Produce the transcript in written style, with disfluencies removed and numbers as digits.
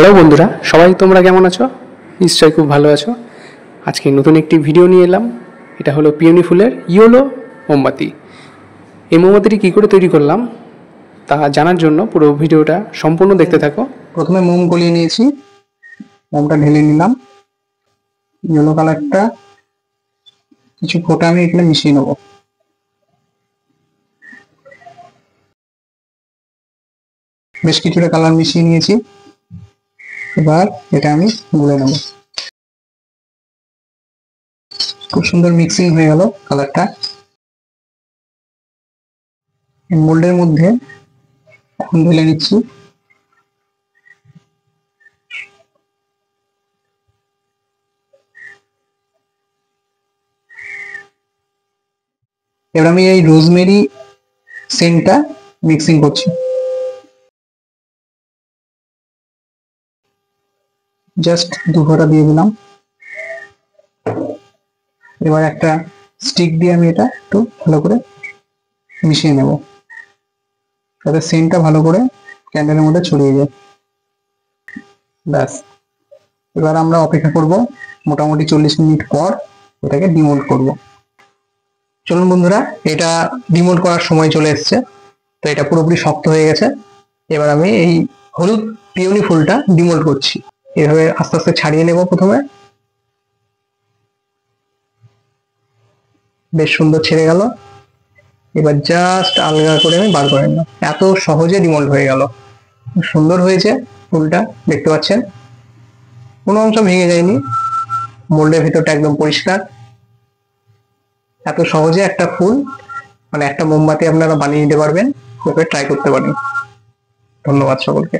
Hello বন্ধুরা, সবাই তোমরা কেমন আছো? নিশ্চয়ই খুব ভালো আছো। আজকে নতুন একটি ভিডিও নিয়ে এলাম। এটা হলো পিওনি ফুলের ইয়োলো মোমবাতি। এই মোমবাতিটি কী করে তৈরি করলাম তা জানার জন্য পুরো ভিডিওটা সম্পূর্ণ দেখতে থাকো। প্রথমে মোম গলিয়ে নিয়েছি, মোমটা ঢেলে নিলাম। ইয়েলো কালারটা কিছু ফোঁটা আমি এখানে মিশিয়ে নেবো। বেশ কিছুটা কালার মিশিয়ে নিয়েছি, এবার এটা আমি গুলে নেব। খুব সুন্দর মিক্সিং হয়ে গেল কালারটা। মোল্ডের মধ্যে এখন ঢেলে নিচ্ছি। এবার আমি এই রোজমেরি সেন্টটা মিক্সিং করছি। জাস্ট 2 ফোঁটা দিয়ে দিলাম। এবার একটা স্টিক দিয়ে আমি এটা একটু ভালো করে মিশিয়ে নেব, যাতে সেন্টটা ভালো করে ক্যান্ডেলের মধ্যে ছড়িয়ে যায়। ব্যাস, এবার আমরা অপেক্ষা করব মোটামুটি 40 মিনিট পর এটাকে ডিমোল্ড করব। চলুন বন্ধুরা, এটা ডিমোল্ড করার সময় চলে এসেছে। তো এটা পুরোপুরি শক্ত হয়ে গেছে। এবার আমি এই হলুদ পিওনি ফুলটা ডিমোল্ড করছি। এভাবে আস্তে আস্তে ছাড়িয়ে নেব। প্রথমে বেশ সুন্দর ছেড়ে গেল। এবার জাস্ট আলগা করে আমি বার করে নিলাম। এত সহজে ডিমোল্ড হয়ে গেল। সুন্দর হয়েছে ফুলটা, দেখতে পাচ্ছেন কোনো অংশ ভেঙে যায়নি। মোল্ডের ভিতরটা একদম পরিষ্কার। এত সহজে একটা ফুল মানে একটা মোমবাতি আপনারা বানিয়ে নিতে পারবেন। ট্রাই করতে পারেন। ধন্যবাদ সকলকে।